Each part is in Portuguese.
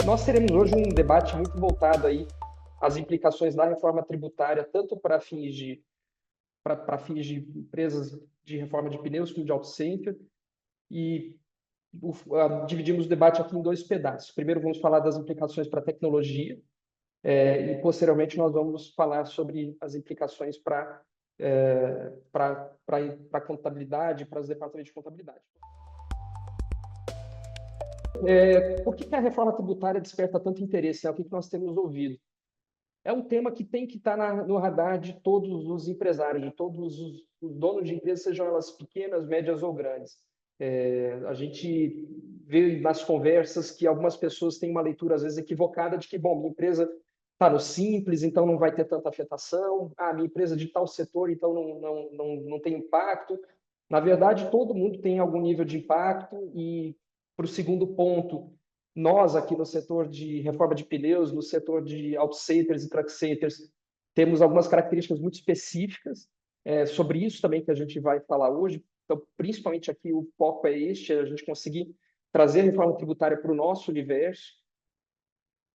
Nós teremos hoje um debate muito voltado aí às implicações da reforma tributária, tanto para fins de empresas de reforma de pneus como de auto center, e dividimos o debate aqui em dois pedaços. Primeiro vamos falar das implicações para a tecnologia, e posteriormente nós vamos falar sobre as implicações para a contabilidade, para os departamentos de contabilidade. Por que a reforma tributária desperta tanto interesse? O que nós temos ouvido? É um tema que tem que estar no radar de todos os empresários, de todos os donos de empresas, sejam elas pequenas, médias ou grandes. A gente vê nas conversas que algumas pessoas têm uma leitura, às vezes, equivocada de que, bom, minha empresa está no simples, então não vai ter tanta afetação. Minha empresa é de tal setor, então não tem impacto. Na verdade, todo mundo tem algum nível de impacto e, para o segundo ponto, nós aqui no setor de reforma de pneus, no setor de auto centers e truck centers, temos algumas características muito específicas. Sobre isso também que a gente vai falar hoje. Então, principalmente aqui o foco é este, a gente conseguir trazer a reforma tributária para o nosso universo.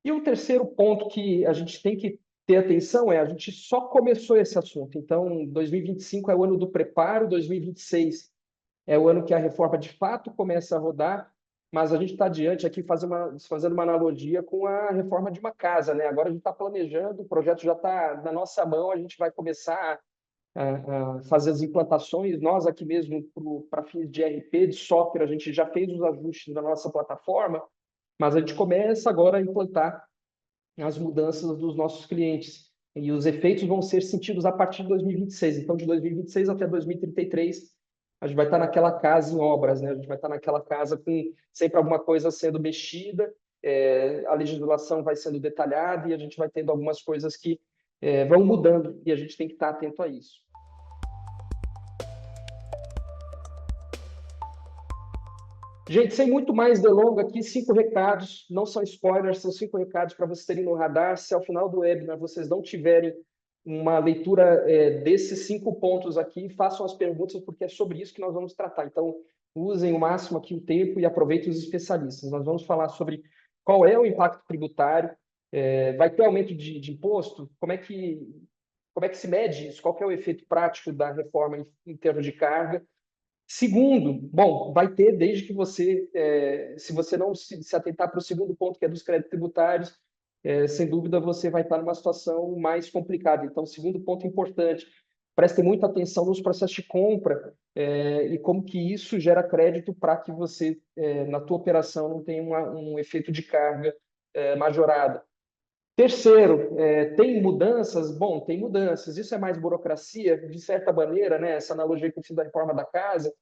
E o terceiro ponto que a gente tem que ter atenção a gente só começou esse assunto. Então, 2025 é o ano do preparo, 2026 é o ano que a reforma de fato começa a rodar, mas a gente está diante aqui fazendo uma analogia com a reforma de uma casa, né? Agora a gente está planejando, o projeto já está na nossa mão, a gente vai começar a fazer as implantações. Nós aqui mesmo, para fins de ERP, de software, a gente já fez os ajustes da nossa plataforma, mas a gente começa agora a implantar as mudanças dos nossos clientes. E os efeitos vão ser sentidos a partir de 2026. Então, de 2026 até 2033, a gente vai estar naquela casa em obras, né? A gente vai estar naquela casa com sempre alguma coisa sendo mexida, a legislação vai sendo detalhada e a gente vai tendo algumas coisas que vão mudando e a gente tem que estar atento a isso. Gente, sem muito mais delonga aqui, 5 recados, não são spoilers, são 5 recados para vocês terem no radar. Se ao final do webinar vocês não tiverem uma leitura desses 5 pontos aqui, façam as perguntas, porque é sobre isso que nós vamos tratar. Então, usem o máximo aqui o tempo e aproveitem os especialistas. Nós vamos falar sobre qual é o impacto tributário, vai ter aumento de imposto, como é que se mede isso, qual que é o efeito prático da reforma em termos de carga. Segundo, bom, vai ter desde que você, se você não se atentar para o segundo ponto, que é dos créditos tributários, sem dúvida você vai estar numa situação mais complicada. Então, segundo ponto importante, preste muita atenção nos processos de compra e como que isso gera crédito para que você, na tua operação, não tenha um efeito de carga majorada. Terceiro, tem mudanças? Bom, tem mudanças. Isso é mais burocracia, de certa maneira, né? Essa analogia que eu fiz da reforma da casa,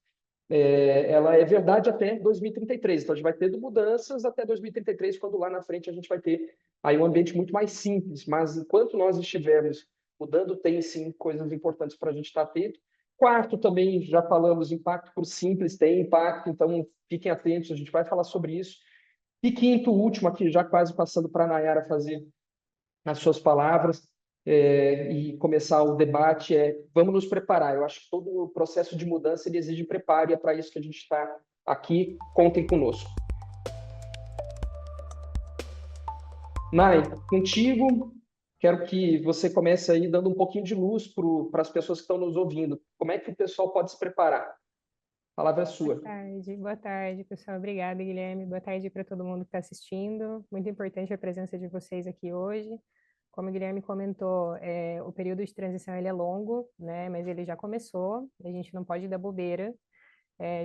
ela é verdade até 2033. Então, a gente vai ter mudanças até 2033, quando lá na frente a gente vai ter aí um ambiente muito mais simples. Mas enquanto nós estivermos mudando, tem sim coisas importantes para a gente estar atento. Quarto, também já falamos, impacto por simples, tem impacto, então fiquem atentos, a gente vai falar sobre isso. E quinto, último aqui, já quase passando para a Nayara fazer as suas palavras e começar o debate, vamos nos preparar. Eu acho que todo o processo de mudança ele exige preparo e é para isso que a gente está aqui. Contem conosco. Nai, contigo, quero que você comece aí dando um pouquinho de luz para as pessoas que estão nos ouvindo. Como é que o pessoal pode se preparar? A palavra é sua. Boa tarde, pessoal. Obrigada, Guilherme. Boa tarde para todo mundo que está assistindo. Muito importante a presença de vocês aqui hoje. Como o Guilherme comentou, o período de transição ele é longo, né? Mas ele já começou. A gente não pode dar bobeira.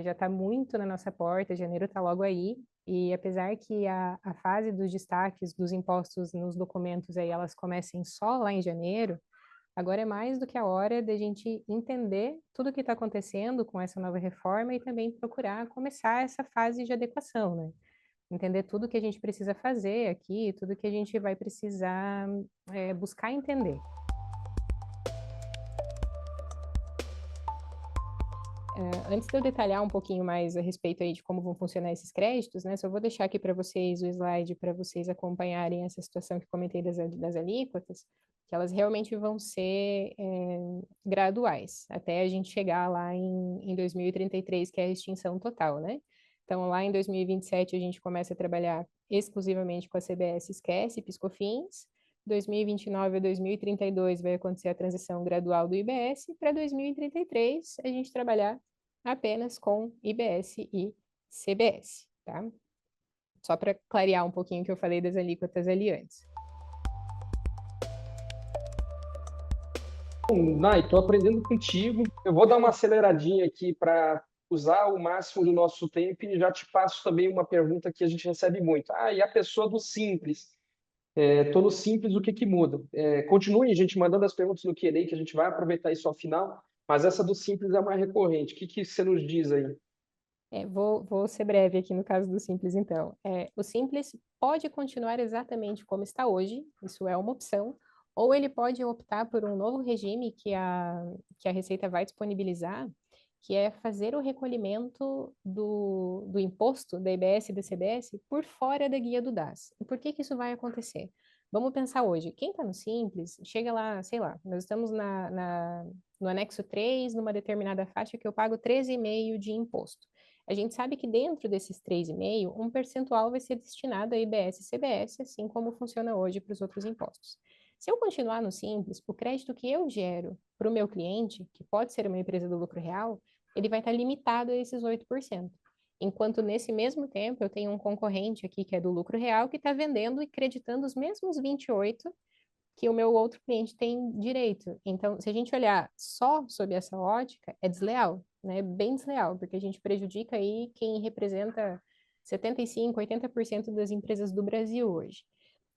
Já está muito na nossa porta. Janeiro está logo aí. E apesar que a fase dos destaques dos impostos nos documentos aí elas comecem só lá em janeiro, agora é mais do que a hora de a gente entender tudo o que está acontecendo com essa nova reforma e também procurar começar essa fase de adequação, né? Entender tudo que a gente precisa fazer aqui, tudo que a gente vai precisar buscar entender. Antes de eu detalhar um pouquinho mais a respeito aí de como vão funcionar esses créditos, né? Só vou deixar aqui para vocês o slide para vocês acompanharem essa situação que comentei das alíquotas, que elas realmente vão ser graduais, até a gente chegar lá em 2033, que é a extinção total, né? Então, lá em 2027, a gente começa a trabalhar exclusivamente com a CBS Esquece, PiscoFins. 2029 a 2032 vai acontecer a transição gradual do IBS. Para 2033, a gente trabalhar apenas com IBS e CBS, tá? Só para clarear um pouquinho o que eu falei das alíquotas ali antes. Nai, estou aprendendo contigo. Eu vou dar uma aceleradinha aqui para usar o máximo do nosso tempo e já te passo também uma pergunta que a gente recebe muito. Ah, e a pessoa do Simples? Estou no Simples, o que que muda? Continue, gente, mandando as perguntas no Q&A, que a gente vai aproveitar isso ao final, mas essa do Simples é mais recorrente. O que que você nos diz aí? Vou ser breve aqui no caso do Simples, então. O Simples pode continuar exatamente como está hoje, isso é uma opção, ou ele pode optar por um novo regime que a Receita vai disponibilizar, que é fazer o recolhimento do imposto da IBS e da CBS por fora da guia do DAS. E por que que isso vai acontecer? Vamos pensar hoje, quem está no Simples, chega lá, sei lá, nós estamos no anexo 3, numa determinada faixa que eu pago 13,5 de imposto. A gente sabe que dentro desses 3,5, um percentual vai ser destinado a IBS e CBS, assim como funciona hoje para os outros impostos. Se eu continuar no Simples, o crédito que eu gero para o meu cliente, que pode ser uma empresa do lucro real, ele vai estar limitado a esses 8%. Enquanto nesse mesmo tempo eu tenho um concorrente aqui que é do lucro real que está vendendo e creditando os mesmos 28 que o meu outro cliente tem direito. Então, se a gente olhar só sob essa ótica, é desleal, né? Bem desleal, porque a gente prejudica aí quem representa 75, 80% das empresas do Brasil hoje.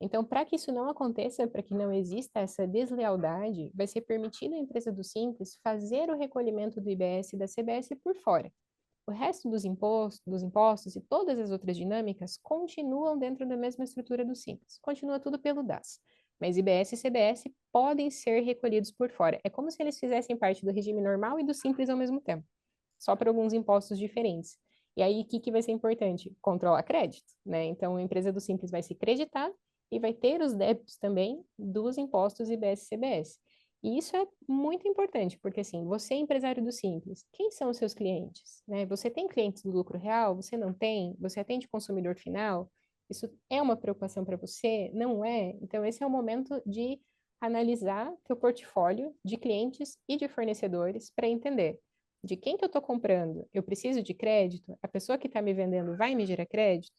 Então, para que isso não aconteça, para que não exista essa deslealdade, vai ser permitido à empresa do Simples fazer o recolhimento do IBS e da CBS por fora. O resto dos impostos e todas as outras dinâmicas continuam dentro da mesma estrutura do Simples. Continua tudo pelo DAS. Mas IBS e CBS podem ser recolhidos por fora. É como se eles fizessem parte do regime normal e do Simples ao mesmo tempo, só para alguns impostos diferentes. E aí, o que vai ser importante? Controlar crédito, né? Então, a empresa do Simples vai se creditar e vai ter os débitos também dos impostos IBS e CBS. E isso é muito importante, porque assim, você é empresário do Simples, quem são os seus clientes? Né? Você tem clientes do lucro real? Você não tem? Você atende consumidor final? Isso é uma preocupação para você? Não é? Então, esse é o momento de analisar teu portfólio de clientes e de fornecedores para entender de quem que eu estou comprando. Eu preciso de crédito? A pessoa que está me vendendo vai me gerar crédito?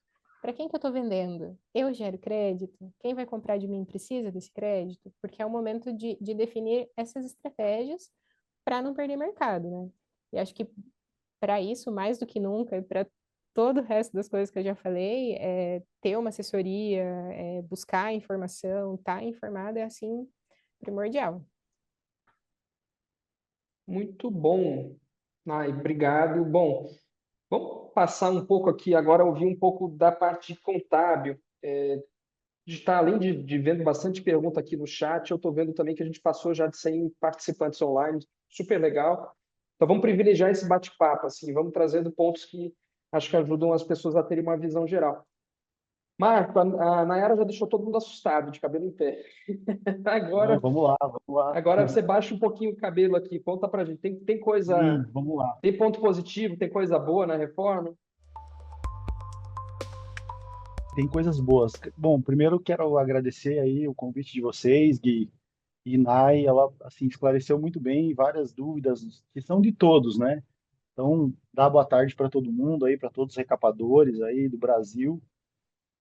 Para quem que eu estou vendendo? Eu gero crédito? Quem vai comprar de mim precisa desse crédito? Porque é o momento de definir essas estratégias para não perder mercado, né? E acho que para isso, mais do que nunca, e para todo o resto das coisas que eu já falei, ter uma assessoria, buscar informação, estar informado é assim primordial. Muito bom. Ai, obrigado. Bom, vamos passar um pouco aqui agora, ouvir um pouco da parte contábil. De estar, além de vendo bastante pergunta aqui no chat, eu estou vendo também que a gente passou já de 100 participantes online, super legal. Então vamos privilegiar esse bate-papo, assim, vamos trazendo pontos que acho que ajudam as pessoas a terem uma visão geral. Marco, a Nayara já deixou todo mundo assustado, de cabelo em pé. Não, Agora, vamos lá, vamos lá. agora você baixa um pouquinho o cabelo aqui, conta pra gente. Tem coisa, Sim, vamos lá. tem ponto positivo, tem coisa boa na reforma? Tem coisas boas. Bom, primeiro quero agradecer aí o convite de vocês, Gui e Nai. Ela assim esclareceu muito bem várias dúvidas que são de todos, né? Então, dá boa tarde para todo mundo aí, para todos os recapadores aí do Brasil.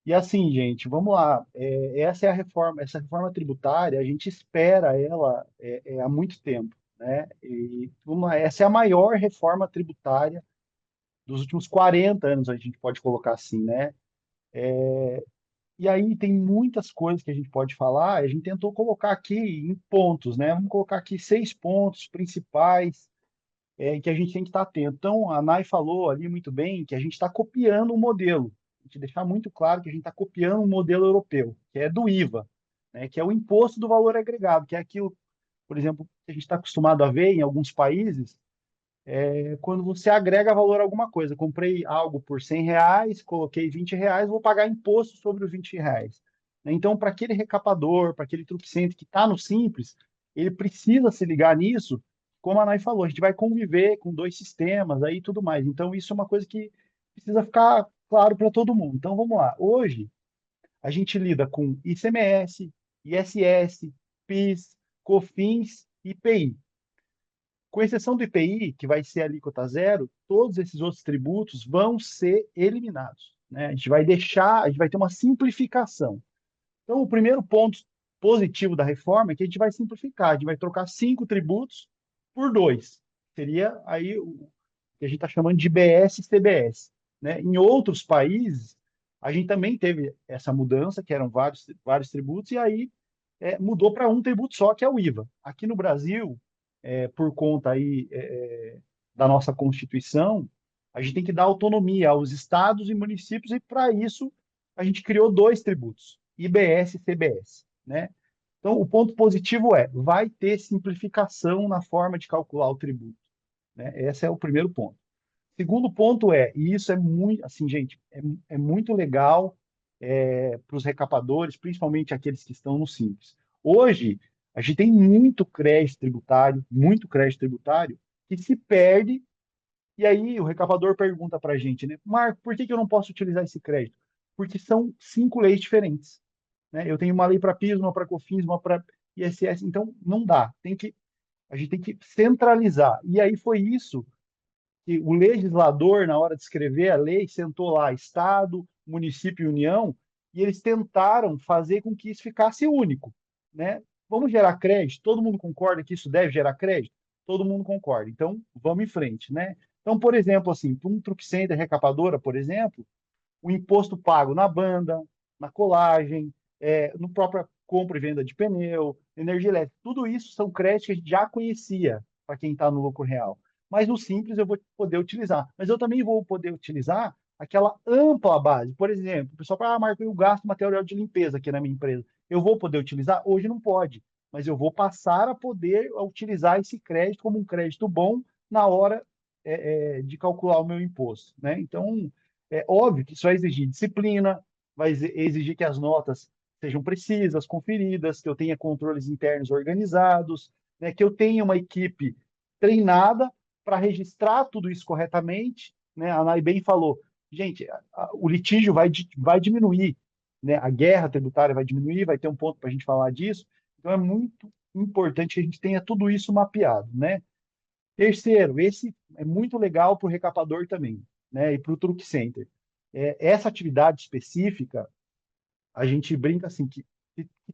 E assim, gente, vamos lá. Essa é a reforma, essa reforma tributária, a gente espera ela há muito tempo, né? E essa é a maior reforma tributária dos últimos 40 anos, a gente pode colocar assim, né? E aí tem muitas coisas que a gente pode falar, a gente tentou colocar aqui em pontos, né? Vamos colocar aqui 6 pontos principais em que a gente tem que estar atento. Então, a Nai falou ali muito bem que a gente está copiando um modelo. A gente deixar muito claro que a gente está copiando um modelo europeu, que é do IVA, né? Que é o imposto do valor agregado, que é aquilo, por exemplo, que a gente está acostumado a ver em alguns países, quando você agrega valor a alguma coisa. Comprei algo por R$ 100, coloquei R$ 20, vou pagar imposto sobre os R$ 20. Então, para aquele recapador, para aquele truque que está no Simples, ele precisa se ligar nisso, como a Nay falou, a gente vai conviver com dois sistemas aí e tudo mais. Então, isso é uma coisa que precisa ficar claro para todo mundo. Então, vamos lá. Hoje, a gente lida com ICMS, ISS, PIS, COFINS e IPI. Com exceção do IPI, que vai ser a alíquota zero, todos esses outros tributos vão ser eliminados, né? A gente vai deixar, a gente vai ter uma simplificação. Então, o primeiro ponto positivo da reforma é que a gente vai simplificar, a gente vai trocar 5 tributos por 2. Seria aí o que a gente está chamando de IBS e CBS, né? Em outros países, a gente também teve essa mudança, que eram vários tributos, e aí mudou para um tributo só, que é o IVA. Aqui no Brasil, por conta aí da nossa Constituição, a gente tem que dar autonomia aos estados e municípios, e para isso a gente criou 2 tributos, IBS e CBS, né? Então, o ponto positivo vai ter simplificação na forma de calcular o tributo, né? Esse é o primeiro ponto. Segundo ponto e isso é muito, assim, gente, é muito legal para os recapadores, principalmente aqueles que estão no Simples. Hoje, a gente tem muito crédito tributário, que se perde, e aí o recapador pergunta para a gente, né? Marco, por que que eu não posso utilizar esse crédito? Porque são 5 leis diferentes, né? Eu tenho uma lei para PIS, uma para COFINS, uma para ISS, então não dá. A gente tem que centralizar. E aí foi isso que o legislador, na hora de escrever a lei, sentou lá Estado, município e União, e eles tentaram fazer com que isso ficasse único, né? Vamos gerar crédito? Todo mundo concorda que isso deve gerar crédito? Todo mundo concorda. Então, vamos em frente, né? Então, por exemplo, assim, para um truck center recapadora, por exemplo, o imposto pago na banda, na colagem, no própria compra e venda de pneu, energia elétrica, tudo isso são créditos que a gente já conhecia para quem está no lucro real. Mas no simples eu vou poder utilizar. Mas eu também vou poder utilizar aquela ampla base. Por exemplo, o pessoal fala, Marco, eu gasto material de limpeza aqui na minha empresa. Eu vou poder utilizar? Hoje não pode, mas eu vou passar a poder utilizar esse crédito como um crédito bom na hora de calcular o meu imposto, né? Então, é óbvio que isso vai exigir disciplina, vai exigir que as notas sejam precisas, conferidas, que eu tenha controles internos organizados, né, que eu tenha uma equipe treinada para registrar tudo isso corretamente, né? A Nai bem falou, gente, o litígio vai diminuir, né? A guerra tributária vai diminuir, vai ter um ponto para a gente falar disso. Então é muito importante que a gente tenha tudo isso mapeado, né? Terceiro, esse é muito legal para o recapador também, né? E para o truck center. Essa atividade específica, a gente brinca assim que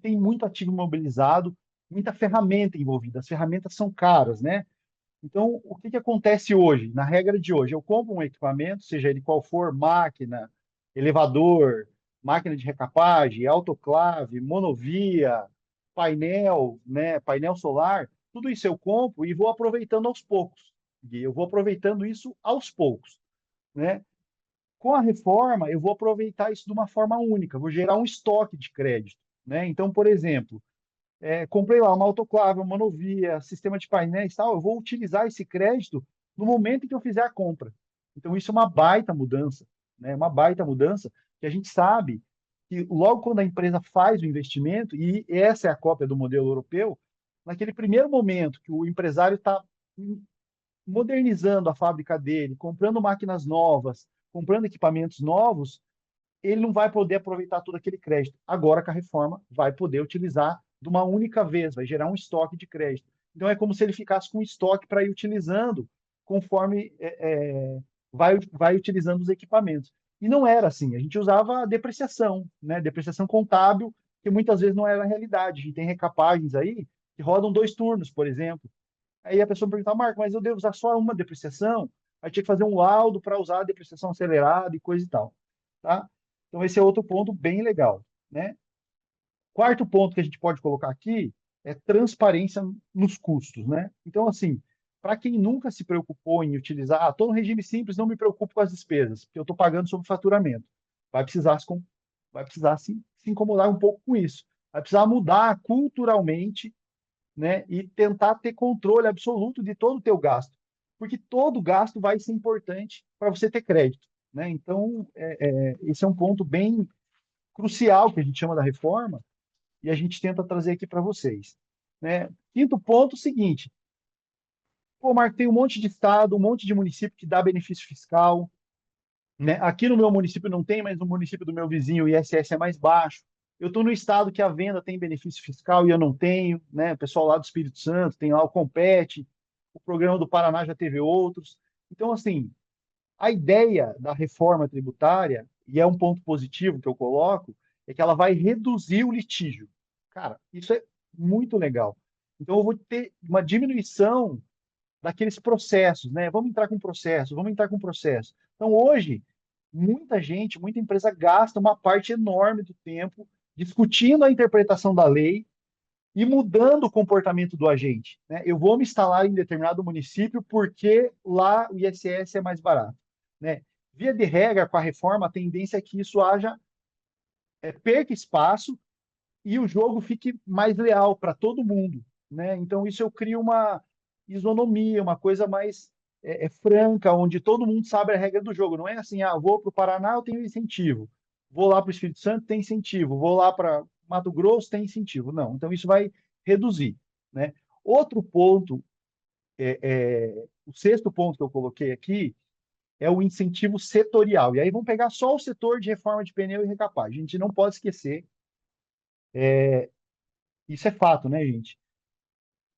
tem muito ativo imobilizado, muita ferramenta envolvida. As ferramentas são caras, né? Então, o que que acontece hoje? Na regra de hoje, eu compro um equipamento, seja ele qual for, máquina, elevador, máquina de recapagem, autoclave, monovia, painel, né, painel solar, tudo isso eu compro e vou aproveitando aos poucos. E eu vou aproveitando isso aos poucos, né? Com a reforma, eu vou aproveitar isso de uma forma única, vou gerar um estoque de crédito, né? Então, por exemplo, comprei lá uma autoclave, uma monovia, sistema de painéis e tal, eu vou utilizar esse crédito no momento em que eu fizer a compra. Então, isso é uma baita mudança, né? Uma baita mudança que a gente sabe que logo quando a empresa faz o investimento, e essa é a cópia do modelo europeu, naquele primeiro momento que o empresário está modernizando a fábrica dele, comprando máquinas novas, comprando equipamentos novos, ele não vai poder aproveitar todo aquele crédito. Agora, com a reforma, vai poder utilizar de uma única vez, vai gerar um estoque de crédito. Então, é como se ele ficasse com estoque para ir utilizando conforme vai utilizando os equipamentos. E não era assim, a gente usava a depreciação, né? Depreciação contábil, que muitas vezes não era a realidade. A gente tem recapagens aí que rodam 2 turnos, por exemplo. Aí a pessoa pergunta, Marco, mas eu devo usar só uma depreciação? Aí tinha que fazer um laudo para usar a depreciação acelerada e coisa e tal. Tá? Então, esse é outro ponto bem legal, né? Quarto ponto que a gente pode colocar aqui é transparência nos custos, né? Então, assim, para quem nunca se preocupou em utilizar, estou no regime simples, não me preocupo com as despesas, porque eu estou pagando sobre faturamento. Vai precisar, vai precisar se incomodar um pouco com isso. Vai precisar mudar culturalmente, né? E tentar ter controle absoluto de todo o teu gasto, porque todo gasto vai ser importante para você ter crédito, né? Então, esse é um ponto bem crucial que a gente chama da reforma e a gente tenta trazer aqui para vocês, né? Quinto ponto, seguinte, pô, Marco, tem um monte de estado, um monte de município que dá benefício fiscal, né? Aqui no meu município não tem, mas no município do meu vizinho o ISS é mais baixo. Eu estou no estado que a venda tem benefício fiscal e eu não tenho, né? O pessoal lá do Espírito Santo tem lá o Compete, o programa do Paraná já teve outros. Então, assim, a ideia da reforma tributária, e é um ponto positivo que eu coloco, é que ela vai reduzir o litígio. Cara, isso é muito legal. Então, eu vou ter uma diminuição daqueles processos, né? Vamos entrar com processo, vamos entrar com processo. Então, hoje, muita gente, muita empresa gasta uma parte enorme do tempo discutindo a interpretação da lei e mudando o comportamento do agente, né? Eu vou me instalar em determinado município porque lá o ISS é mais barato, né? Via de regra, com a reforma, a tendência é que isso haja, perca espaço e o jogo fique mais leal para todo mundo, né? Então isso eu crio uma isonomia, uma coisa mais franca, onde todo mundo sabe a regra do jogo. Não é assim, ah, vou para o Paraná, eu tenho incentivo, vou lá para o Espírito Santo, tem incentivo, vou lá para Mato Grosso, tem incentivo. Não, então isso vai reduzir, né? Outro ponto, o sexto ponto que eu coloquei aqui é o incentivo setorial. E aí vamos pegar só o setor de reforma de pneu e recapagem. A gente não pode esquecer, isso é fato, né, gente?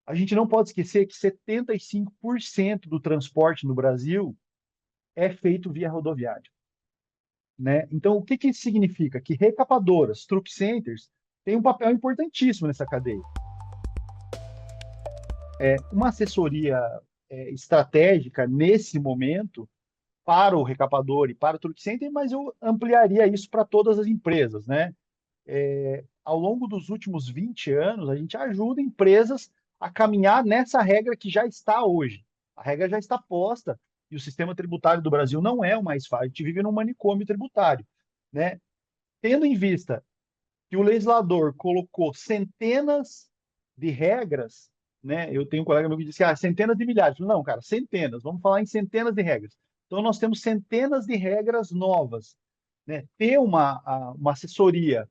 A gente não pode esquecer que 75% do transporte no Brasil é feito via rodoviária, né? Então, o que que isso significa? Que recapadoras, truck centers, têm um papel importantíssimo nessa cadeia. Uma assessoria estratégica nesse momento para o recapador e para o truck center, mas eu ampliaria isso para todas as empresas, né? Ao longo dos últimos 20 anos, a gente ajuda empresas a caminhar nessa regra que já está hoje. A regra já está posta e o sistema tributário do Brasil não é o mais fácil. A gente vive num manicômio tributário, né? Tendo em vista que o legislador colocou centenas de regras, né? Eu tenho um colega meu que disse, centenas de milhares. Não, cara, centenas. Vamos falar em centenas de regras. Então, nós temos centenas de regras novas, né? Ter uma assessoria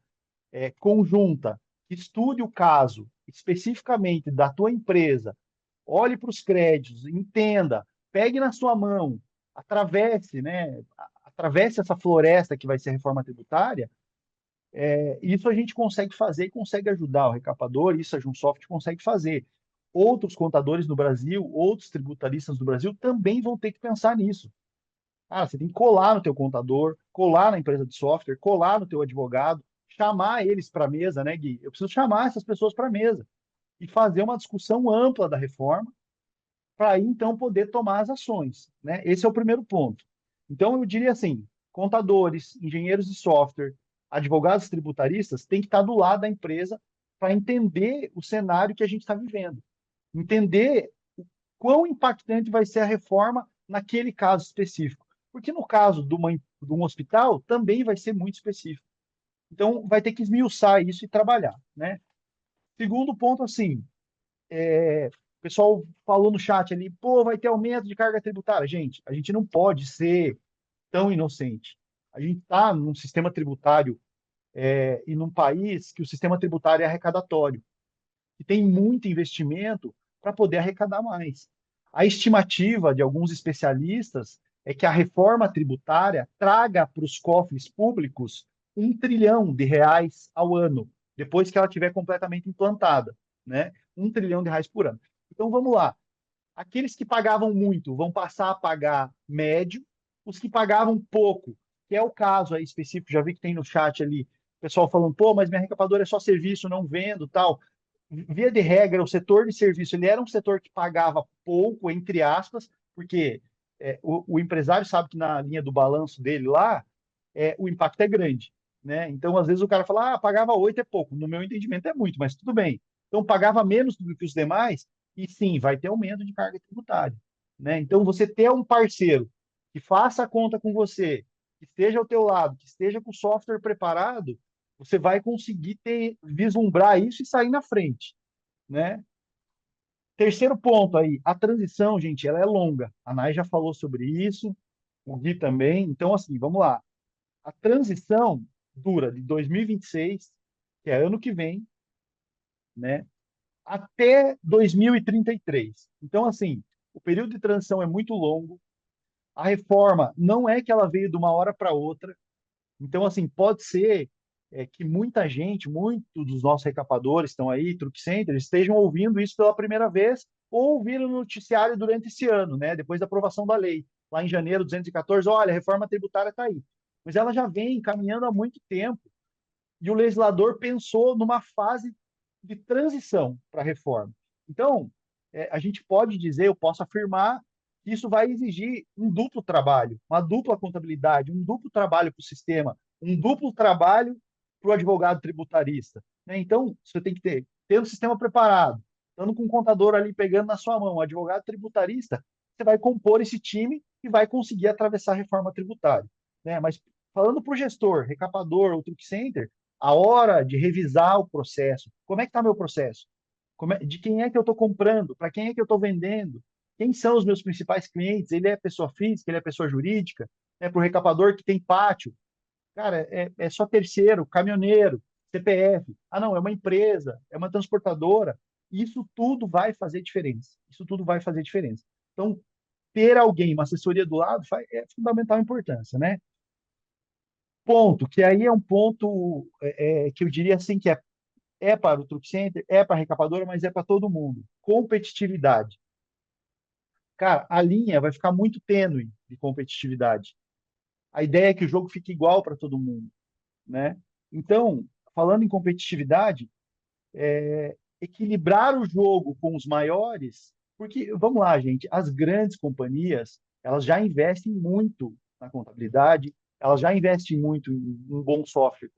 conjunta, que estude o caso especificamente da tua empresa, olhe para os créditos, entenda, pegue na sua mão, atravesse, né? Atravesse essa floresta que vai ser a reforma tributária. Isso a gente consegue fazer e consegue ajudar o recapador, isso a Junsoft consegue fazer. Outros contadores no Brasil, outros tributaristas no Brasil também vão ter que pensar nisso. Você tem que colar no teu contador, colar na empresa de software, colar no teu advogado, chamar eles para a mesa, né, Gui? Eu preciso chamar essas pessoas para a mesa e fazer uma discussão ampla da reforma para aí, então, poder tomar as ações, né? Esse é o primeiro ponto. Então, eu diria assim, contadores, engenheiros de software, advogados tributaristas têm que estar do lado da empresa para entender o cenário que a gente está vivendo, entender o quão impactante vai ser a reforma naquele caso específico. Porque no caso de um hospital, também vai ser muito específico. Então, vai ter que esmiuçar isso e trabalhar, né? Segundo ponto, assim, o pessoal falou no chat ali, pô, vai ter aumento de carga tributária. Gente, a gente não pode ser tão inocente. A gente está num sistema tributário e num país que o sistema tributário é arrecadatório, e tem muito investimento para poder arrecadar mais. A estimativa de alguns especialistas é que a reforma tributária traga para os cofres públicos R$ 1 trilhão ao ano, depois que ela estiver completamente implantada, né? R$ 1 trilhão por ano. Então vamos lá. Aqueles que pagavam muito vão passar a pagar médio, os que pagavam pouco, que é o caso aí específico, já vi que tem no chat ali, o pessoal falando, pô, mas minha recapadora é só serviço, não vendo, tal. Via de regra, o setor de serviço, ele era um setor que pagava pouco, entre aspas, porque o empresário sabe que na linha do balanço dele lá, o impacto é grande, né? Então, às vezes o cara fala, pagava 8 é pouco. No meu entendimento é muito, mas tudo bem. Então, pagava menos do que os demais, e sim, vai ter aumento de carga tributária, né? Então, você ter um parceiro que faça a conta com você, que esteja ao teu lado, que esteja com o software preparado, você vai conseguir vislumbrar isso e sair na frente, né? Terceiro ponto aí, a transição, gente, ela é longa. A Nai já falou sobre isso, o Gui também. Então, assim, vamos lá. A transição dura de 2026, que é ano que vem, né, até 2033. Então, assim, o período de transição é muito longo. A reforma não é que ela veio de uma hora para outra. Então, assim, pode ser que muita gente, muitos dos nossos recapadores estão aí, truck centers, estejam ouvindo isso pela primeira vez ou ouviram no noticiário durante esse ano, né? Depois da aprovação da lei, lá em janeiro 214, olha, a reforma tributária está aí. Mas ela já vem caminhando há muito tempo e o legislador pensou numa fase de transição para a reforma. Então, a gente pode dizer, eu posso afirmar, que isso vai exigir um duplo trabalho, uma dupla contabilidade, um duplo trabalho para o sistema, um duplo trabalho para o advogado tributarista. Né? Então, você tem que ter um sistema preparado, estando com o contador ali pegando na sua mão, o advogado tributarista, você vai compor esse time e vai conseguir atravessar a reforma tributária. Né? Mas falando para o gestor, recapador ou truck center, a hora de revisar o processo. Como é que está meu processo? De quem é que eu estou comprando? Para quem é que eu estou vendendo? Quem são os meus principais clientes? Ele é pessoa física? Ele é pessoa jurídica? É para o recapador que tem pátio? Cara, é só terceiro, caminhoneiro, CPF. Ah, não, é uma empresa, é uma transportadora. Isso tudo vai fazer diferença. Isso tudo vai fazer diferença. Então, ter alguém, uma assessoria do lado, é fundamental importância, né? Ponto, que aí é um ponto que eu diria assim que é para o truck center, é para a recapadora, mas é para todo mundo. Competitividade. Cara, a linha vai ficar muito tênue de competitividade. A ideia é que o jogo fique igual para todo mundo, né? Então, falando em competitividade, equilibrar o jogo com os maiores, porque, vamos lá, gente, as grandes companhias, elas já investem muito na contabilidade, elas já investem muito em um bom software,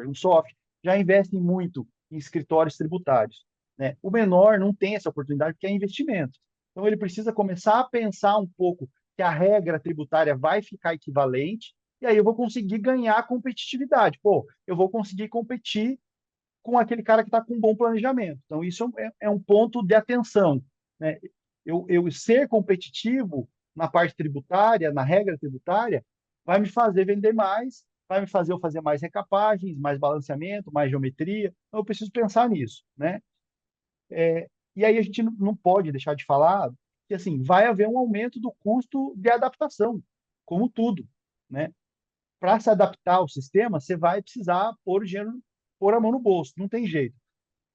um software, já investem muito em escritórios tributários, né? O menor não tem essa oportunidade porque é investimento. Então, ele precisa começar a pensar um pouco que a regra tributária vai ficar equivalente, e aí eu vou conseguir ganhar competitividade. Pô, eu vou conseguir competir com aquele cara que está com um bom planejamento. Então, isso é um ponto de atenção. Né? Eu ser competitivo na parte tributária, na regra tributária, vai me fazer vender mais, vai me fazer eu fazer mais recapagens, mais balanceamento, mais geometria. Então, eu preciso pensar nisso. Né? E aí a gente não pode deixar de falar que assim vai haver um aumento do custo de adaptação, como tudo. Né? Para se adaptar ao sistema, você vai precisar pôr o dinheiro, pôr a mão no bolso, não tem jeito.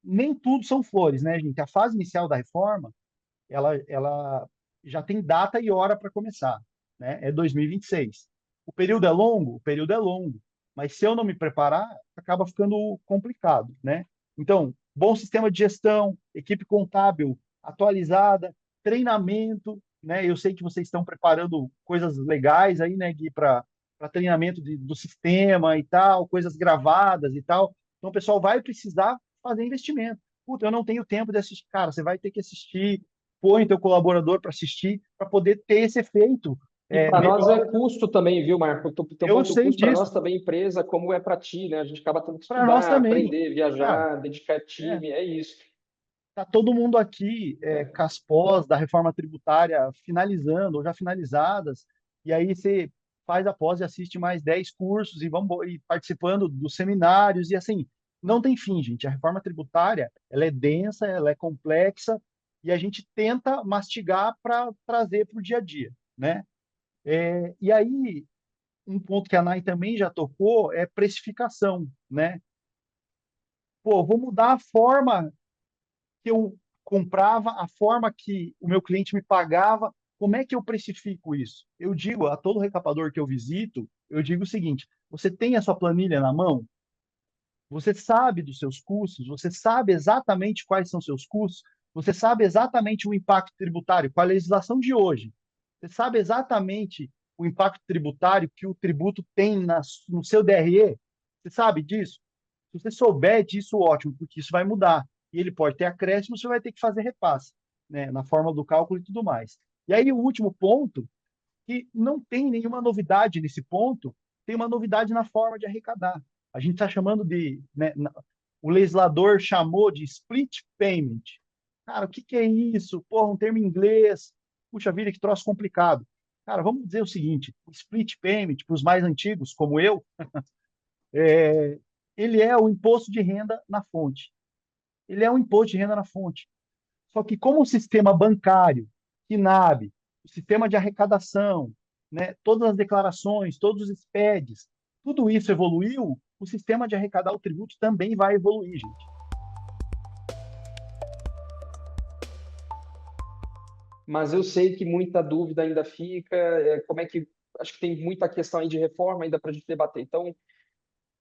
Nem tudo são flores, né, gente? A fase inicial da reforma, ela já tem data e hora para começar, né? É 2026. O período é longo? O período é longo. Mas se eu não me preparar, acaba ficando complicado, né? Então, bom sistema de gestão, equipe contábil atualizada, treinamento, né? Eu sei que vocês estão preparando coisas legais aí, né, Gui, para treinamento do sistema e tal, coisas gravadas e tal. Então, o pessoal vai precisar fazer investimento. Puta, eu não tenho tempo de assistir. Cara, você vai ter que assistir, põe teu colaborador para assistir, para poder ter esse efeito E para nós é melhor. custo também, viu, Marco? Teu Eu ponto do sei custo para disso. nós também, empresa, como é para ti, né? A gente acaba tendo que Para nós estudar, também. aprender, Cara, viajar, dedicar é, time, é isso. tá todo mundo aqui com as pós da reforma tributária finalizando ou já finalizadas, e aí você faz a pós e assiste mais 10 cursos e vamos e participando dos seminários, e assim, não tem fim, gente. A reforma tributária, ela é densa, ela é complexa, e a gente tenta mastigar para trazer para o dia a dia, né? E aí, um ponto que a Nai também já tocou é precificação, né? Pô, vou mudar a forma que eu comprava, a forma que o meu cliente me pagava, como é que eu precifico isso? Eu digo a todo recapador que eu visito, eu digo o seguinte: você tem a sua planilha na mão? Você sabe dos seus custos? Você sabe exatamente quais são seus custos? Você sabe exatamente o impacto tributário com a legislação de hoje? Você sabe exatamente o impacto tributário que o tributo tem no seu DRE? Você sabe disso? Se você souber disso, ótimo, porque isso vai mudar. E ele pode ter acréscimo, você vai ter que fazer repasse, né, na forma do cálculo e tudo mais. E aí, o último ponto, que não tem nenhuma novidade nesse ponto, tem uma novidade na forma de arrecadar. A gente está chamando de, né, o legislador chamou de split payment. Cara, o que, que é isso? Porra, um termo em inglês. Puxa vida, que troço complicado. Cara, vamos dizer o seguinte: o split payment, para os mais antigos, como eu, é, ele é o imposto de renda na fonte. Ele é um imposto de renda na fonte. Só que como o sistema bancário, KNAB, o sistema de arrecadação, né? Todas as declarações, todos os SPEDs, tudo isso evoluiu, o sistema de arrecadar o tributo também vai evoluir, gente. Mas eu sei que muita dúvida ainda fica, como é que... Acho que tem muita questão aí de reforma ainda para a gente debater. Então,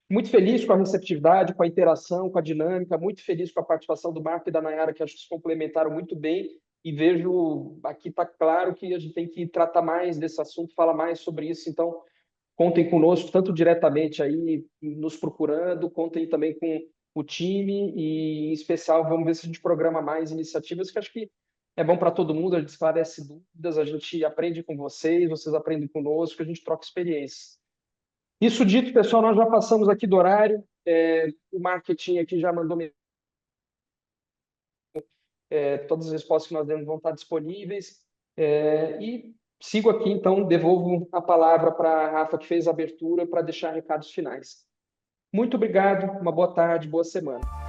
muito feliz com a receptividade, com a interação, com a dinâmica, muito feliz com a participação do Marco e da Nayara, que acho que se complementaram muito bem, e vejo, aqui está claro que a gente tem que tratar mais desse assunto, falar mais sobre isso, então contem conosco, tanto diretamente aí, nos procurando, contem também com o time, e em especial vamos ver se a gente programa mais iniciativas, que acho que é bom para todo mundo, a gente esclarece dúvidas, a gente aprende com vocês, vocês aprendem conosco, a gente troca experiências. Isso dito, pessoal, nós já passamos aqui do horário. O marketing aqui já mandou todas as respostas que nós demos vão estar disponíveis. E sigo aqui, então, devolvo a palavra para a Rafa, que fez a abertura, para deixar recados finais. Muito obrigado, uma boa tarde, boa semana.